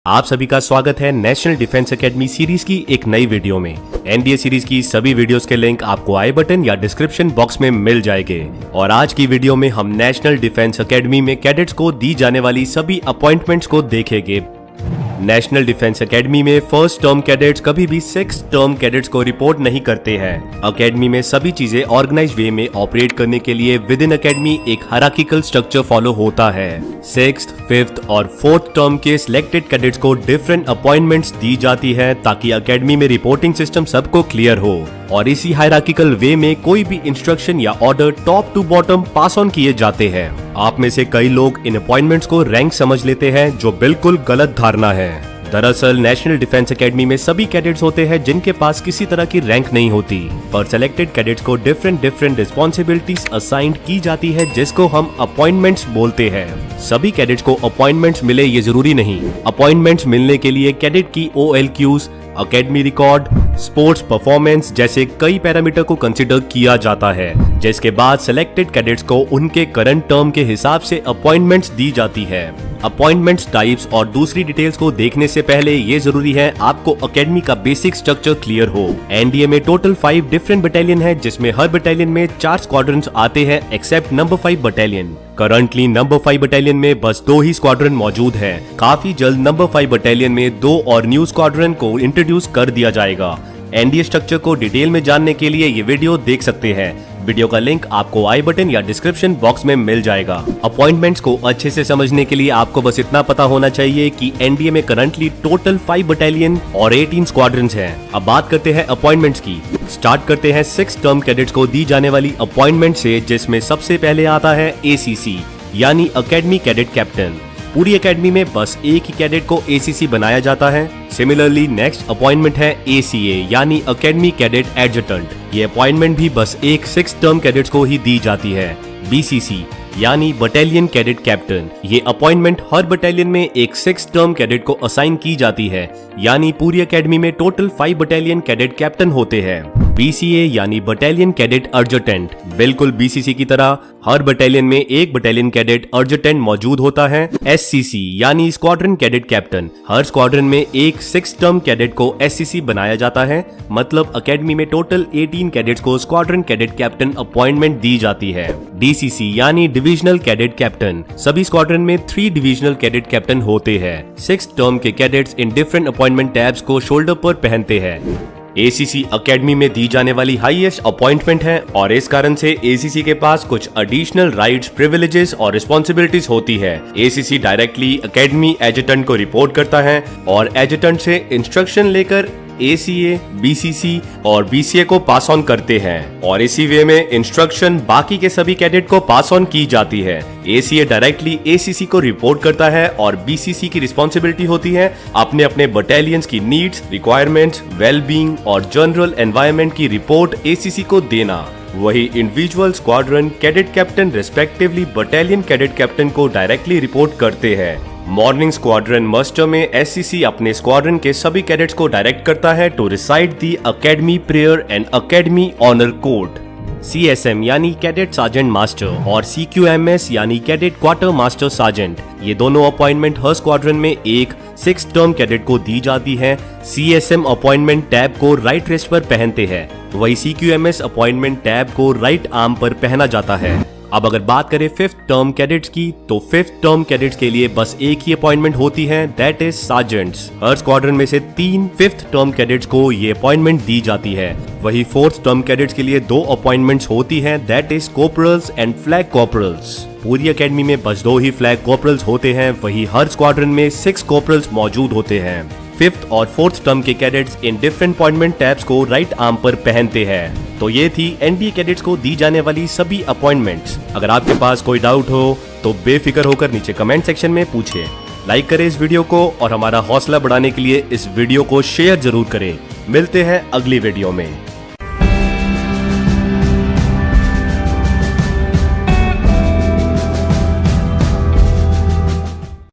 आप सभी का स्वागत है नेशनल डिफेंस एकेडमी सीरीज की एक नई वीडियो में। एनडीए सीरीज की सभी वीडियोस के लिंक आपको आई बटन या डिस्क्रिप्शन बॉक्स में मिल जाएंगे। और आज की वीडियो में हम नेशनल डिफेंस एकेडमी में कैडेट्स को दी जाने वाली सभी अपॉइंटमेंट्स को देखेंगे। नेशनल डिफेंस एकेडमी में फर्स्ट टर्म कैडेट्स कभी भी सिक्स टर्म कैडेट्स को रिपोर्ट नहीं करते हैं। एकेडमी में सभी चीजें ऑर्गेनाइज वे में ऑपरेट करने के लिए विद इन एकेडमी एक हायरार्किकल स्ट्रक्चर फॉलो होता है। सिक्स्थ, फिफ्थ और फोर्थ टर्म के सिलेक्टेड कैडेट्स को डिफरेंट अपॉइंटमेंट्स दी जाती है ताकि एकेडमी में रिपोर्टिंग सिस्टम सबको क्लियर हो और इसी हायरार्किकल वे में कोई भी इंस्ट्रक्शन या order top to bottom pass on किए जाते हैं। आप में से कई लोग इन अपॉइंटमेंट्स को रैंक समझ लेते हैं, जो बिल्कुल गलत धारणा है। दरअसल नेशनल डिफेंस एकेडमी में सभी कैडेट्स होते हैं जिनके पास किसी तरह की रैंक नहीं होती, पर सिलेक्टेड कैडेट्स को डिफरेंट रिस्पॉन्सिबिलिटीज असाइन की जाती है जिसको हम अपॉइंटमेंट्स बोलते हैं। सभी कैडेट्स को अपॉइंटमेंट्स मिले ये जरूरी नहीं। अपॉइंटमेंट्स मिलने के लिए कैडेट की OLQs, academy record, sports performance जैसे कई पैरामीटर को कंसिडर किया जाता है, जिसके बाद सिलेक्टेड कैडेट्स को उनके करंट टर्म के हिसाब से अपॉइंटमेंट्स दी जाती है। अपॉइंटमेंट्स टाइप्स और दूसरी डिटेल्स को देखने से पहले ये जरूरी है आपको एकेडमी का बेसिक स्ट्रक्चर क्लियर हो। एनडीए में टोटल 5 डिफरेंट बटालियन है, जिसमें हर बटालियन में 4 स्क्वाड्रंस आते हैं except number 5 battalion. Currently number 5 battalion में बस 2 ही स्क्वाड्रन मौजूद है। काफी जल्द नंबर 5 बटालियन में 2 और न्यू स्क्वाड्रन को इंट्रोड्यूस कर दिया जाएगा। एनडीए स्ट्रक्चर को डिटेल में जानने के लिए ये वीडियो देख सकते हैं। वीडियो का लिंक आपको आई बटन या डिस्क्रिप्शन बॉक्स में मिल जाएगा। अपॉइंटमेंट्स को अच्छे से समझने के लिए आपको बस इतना पता होना चाहिए कि एनडीए में करंटली टोटल 5 बटालियन और 18 स्क्वाड्रंस हैं। अब बात करते हैं अपॉइंटमेंट्स की। स्टार्ट करते हैं 6 टर्म कैडेट्स को दी जाने वाली अपॉइंटमेंट से, जिसमें सबसे पहले आता है ACC यानी एकेडमी कैडेट कैप्टन। पूरी एकेडमी में बस एक ही कैडेट को ACC बनाया जाता है। सिमिलरली नेक्स्ट अपॉइंटमेंट है ACA यानी एकेडमी कैडेट एडजटेंट। ये अपॉइंटमेंट भी बस एक 6 टर्म कैडेट्स को ही दी जाती है। BCC यानी बटालियन कैडेट कैप्टन। ये अपॉइंटमेंट हर बटालियन में एक 6 टर्म कैडेट को असाइन की जाती है, यानी पूरी एकेडमी में टोटल 5 बटालियन कैडेट कैप्टन होते हैं। BCA यानी बटालियन कैडेट एडजटेंट। बिल्कुल BCC की तरह हर बटालियन में एक बटालियन कैडेट एडजटेंट मौजूद होता है। SCC यानी स्क्वाड्रन कैडेट कैप्टन। हर स्क्वाड्रन में एक 6 टर्म कैडेट को SCC बनाया जाता है, मतलब एकेडमी में टोटल 18 कैडेट्स को स्क्वाड्रन कैडेट कैप्टन अपॉइंटमेंट दी जाती है। DCC यानी डिविजनल कैडेट कैप्टन। सभी स्क्वाड्रन में 3 डिविजनल कैडेट कैप्टन होते हैं। 6 टर्म के cadets in different appointment tabs को शोल्डर पर पहनते हैं। ACC एकेडमी में दी जाने वाली हाईएस्ट अपॉइंटमेंट है और इस कारण से ACC के पास कुछ एडिशनल राइट्स, प्रिविलेजेस और रिस्पॉन्सिबिलिटीज होती है। ACC डायरेक्टली एकेडमी एडजटेंट को रिपोर्ट करता है और एडजटेंट से इंस्ट्रक्शन लेकर ACA, BCC और BCA को पास ऑन करते हैं और इसी वे में इंस्ट्रक्शन बाकी के सभी कैडेट को पास ऑन की जाती है। ACA डायरेक्टली ACC को रिपोर्ट करता है और BCC की रिस्पॉन्सिबिलिटी होती है अपने अपने बटालियंस की नीड्स, रिक्वायरमेंट्स, वेलबींग और जनरल एनवायरनमेंट की रिपोर्ट ACC को देना। वही individual squadron cadet captain respectively battalion cadet captain को डायरेक्टली रिपोर्ट करते हैं। मॉर्निंग स्क्वाड्रन मस्टर में SCC अपने स्क्वाड्रन के सभी कैडेट्स को डायरेक्ट करता है to recite the academy prayer and academy honour code. CSM यानी कैडेट सार्जेंट मास्टर और CQMS यानी कैडेट क्वार्टर मास्टर सार्जेंट। ये दोनों अपॉइंटमेंट हर स्क्वाड्रन में एक 6 टर्म कैडेट को दी जाती है। CSM अपॉइंटमेंट टैब को राइट रिस्ट पर पहनते हैं, वही CQMS अपॉइंटमेंट टैब को राइट आर्म पर पहना जाता है। अब अगर बात करें 5th टर्म कैडेट्स की, तो 5th टर्म कैडेट्स के लिए बस एक ही अपॉइंटमेंट होती है, that is sergeants. Her squadron में से 3 5th टर्म कैडेट्स को ये अपॉइंटमेंट दी जाती है। वही 4th टर्म कैडेट्स के लिए 2 अपॉइंटमेंट्स होती हैं, दैट इज कॉर्पोरल्स एंड फ्लैग कॉर्पोरल्स। पूरी एकेडमी में बस 2 ही फ्लैग कॉर्पोरल्स होते हैं, वही हर स्क्वाड्रन में 6 कॉर्पोरल्स मौजूद होते हैं। 5th और 4th टर्म के cadets in different appointment tabs को राइट आर्म पर पहनते हैं। तो ये थी एनडीए कैडेट्स को दी जाने वाली सभी अपॉइंटमेंट्स। अगर आपके पास कोई डाउट हो तो बेफिक्र होकर नीचे कमेंट सेक्शन में पूछें। लाइक करें इस वीडियो को और हमारा हौसला बढ़ाने के लिए इस वीडियो को शेयर जरूर करें। मिलते हैं अगली वीडियो में।